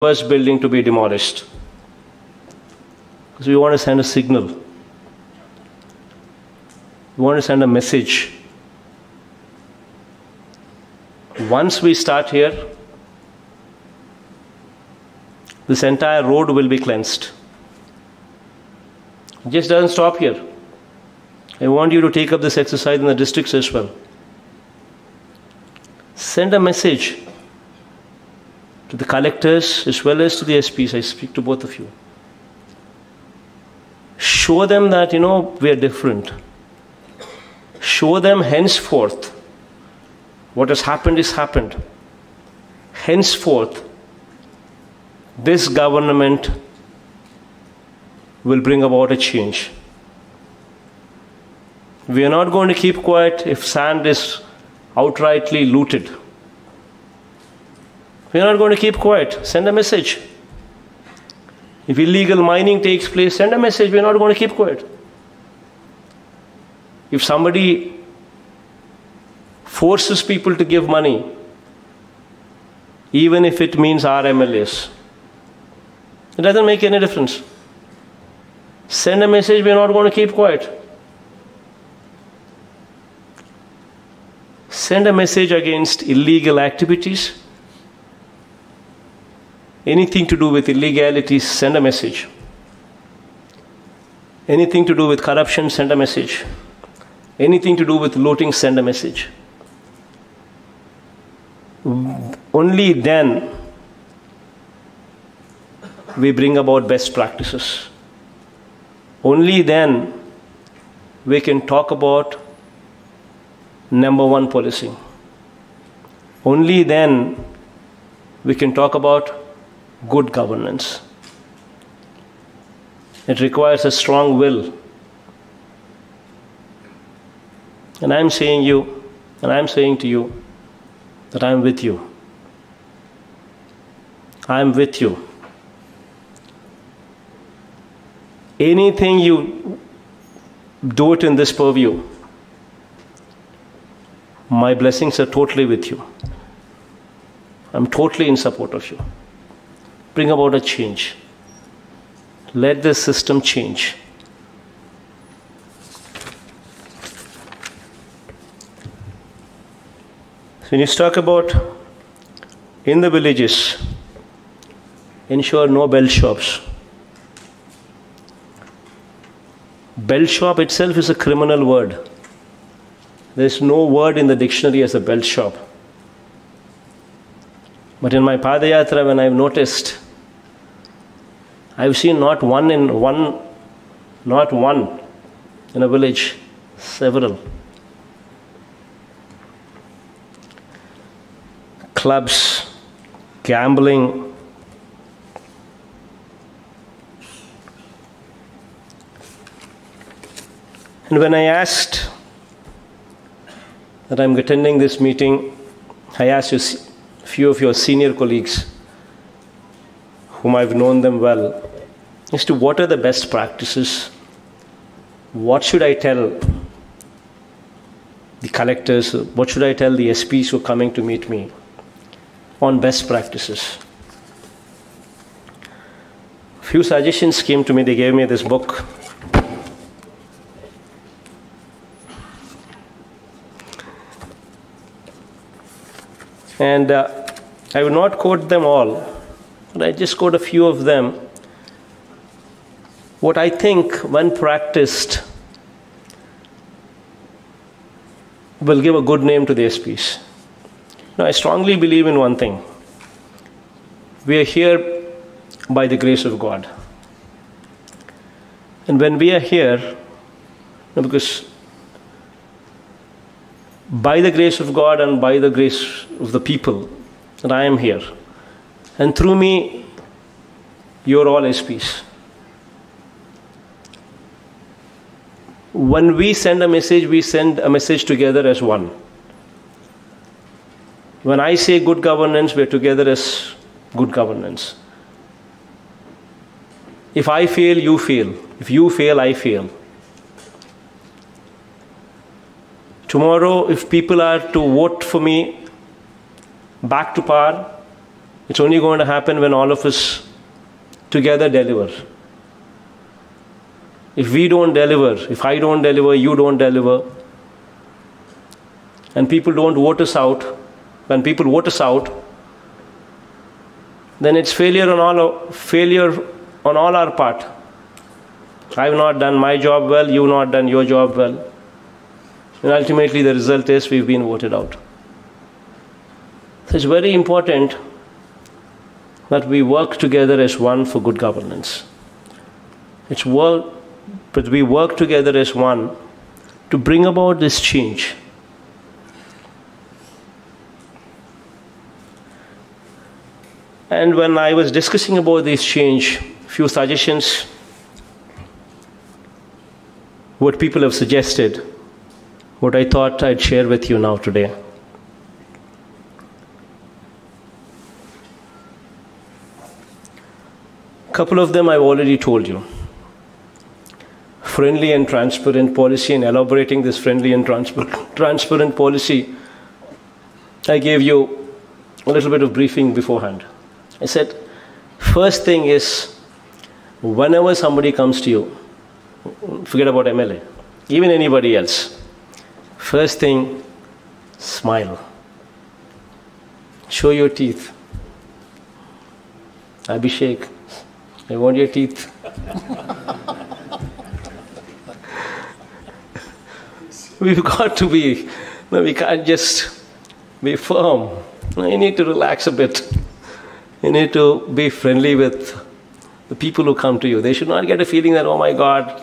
first building to be demolished. Because we want to send a signal. We want to send a message. Once we start here, this entire road will be cleansed. It just doesn't stop here. I want you to take up this exercise in the districts as well. Send a message to the collectors as well as to the SPs. I speak to both of you. Show them that, we are different. Show them henceforth what has happened is happened. Henceforth, this government will bring about a change. We are not going to keep quiet if sand is outrightly looted. We are not going to keep quiet. Send a message. If illegal mining takes place, send a message. We are not going to keep quiet. If somebody forces people to give money, even if it means our MLAs, it doesn't make any difference. Send a message. We are not going to keep quiet. Send a message against illegal activities. Anything to do with illegalities, send a message. Anything to do with corruption, send a message. Anything to do with looting, send a message. Only then we bring about best practices. Only then we can talk about number one policing. Only then we can talk about good governance. It requires a strong will. And I'm saying to you that I'm with you. I'm with you. Anything you do it in this purview, my blessings are totally with you. I'm totally in support of you. Bring about a change. Let this system change. So when you talk about in the villages, ensure no bell shops. Bell shop itself is a criminal word. There is no word in the dictionary as a bell shop. But in my Padayatra, when I've noticed, I've seen not one in a village, several. Clubs, gambling. And when I asked that I'm attending this meeting, I asked a few of your senior colleagues, whom I've known them well, as to what are the best practices. What should I tell the collectors? What should I tell the SPs who are coming to meet me on best practices? A few suggestions came to me. They gave me this book. And I will not quote them all, but I just quote a few of them. What I think, when practiced, will give a good name to the SPs. Now, I strongly believe in one thing. We are here by the grace of God. And when we are here, because by the grace of God and by the grace of the people, that I am here. And through me, you're all SPs. When we send a message, we send a message together as one. When I say good governance, we're together as good governance. If I fail, you fail. If you fail, I fail. Tomorrow, if people are to vote for me back to power, It's only going to happen when all of us together deliver. If we don't deliver, if I don't deliver, you don't deliver, and people don't vote us out, when people vote us out, then it's failure on all our part. I've not done my job well, you've not done your job well. And ultimately the result is we've been voted out. So it's very important that we work together as one for good governance. But we work together as one to bring about this change. And when I was discussing about this change, few suggestions, what people have suggested, what I thought I'd share with you now today. A couple of them I've already told you. Friendly and transparent policy, and elaborating this friendly and transparent policy, I gave you a little bit of briefing beforehand. I said, first thing is, whenever somebody comes to you, forget about MLA, even anybody else, first thing, smile. Show your teeth. Abhishek, I want your teeth. We've got to be, no, we can't just be firm. No, you need to relax a bit. You need to be friendly with the people who come to you. They should not get a feeling that, oh my God,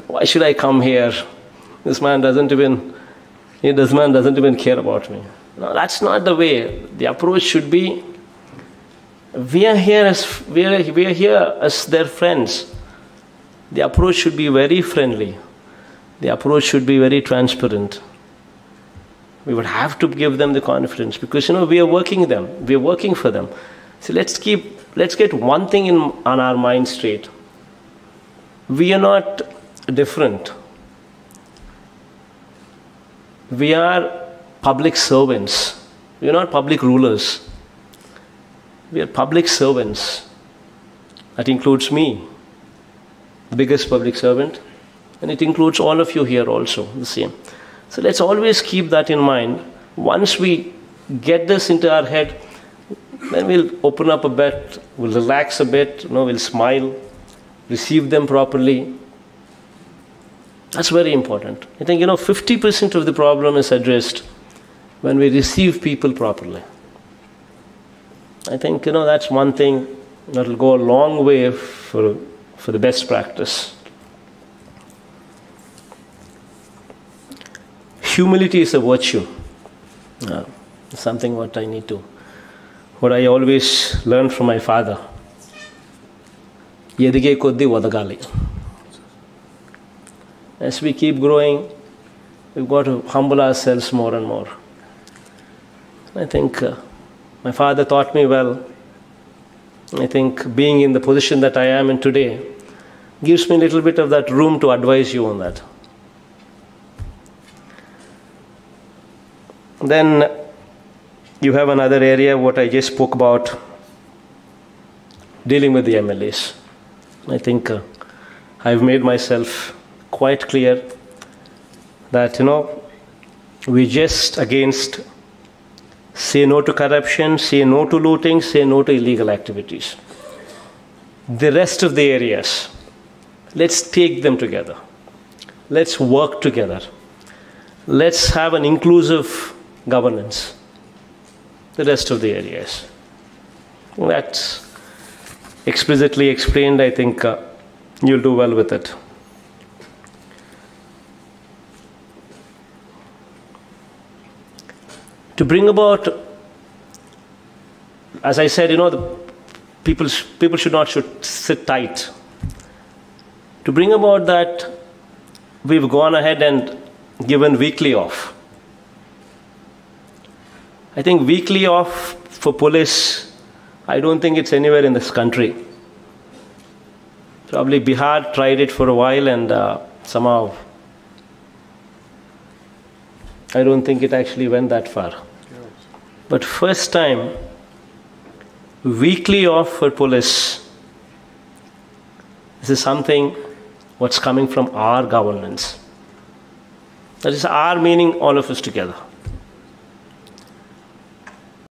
why should I come here? This man doesn't even care about me. No, that's not the way. The approach should be, we are here as their friends. The approach should be very friendly. The approach should be very transparent. We would have to give them the confidence because, we are working for them. So let's get one thing on our mind straight. We are not different. We are public servants. We are not public rulers. We are public servants. That includes me, the biggest public servant, and it includes all of you here also, the same. So let's always keep that in mind. Once we get this into our head, then we'll open up a bit, we'll relax a bit, we'll smile, receive them properly. That's very important. I think, 50% of the problem is addressed when we receive people properly. I think, that's one thing that will go a long way for the best practice. Humility is a virtue. Something what I always learned from my father. Edige koddi vadagali. As we keep growing, we've got to humble ourselves more and more. I think my father taught me well. I think being in the position that I am in today gives me a little bit of that room to advise you on that. Then you have another area, what I just spoke about, dealing with the MLAs. I think I've made myself quite clear that, we just against say no to corruption, say no to looting, say no to illegal activities. The rest of the areas, let's take them together. Let's work together. Let's have an inclusive governance. The rest of the areas. That's explicitly explained. I think you'll do well with it. To bring about, as I said, the people should sit tight. To bring about that, we've gone ahead and given weekly off. I think weekly off for police, I don't think it's anywhere in this country. Probably Bihar tried it for a while and somehow I don't think it actually went that far. But first time weekly off for police. This is something what's coming from our governance. That is our meaning, all of us together.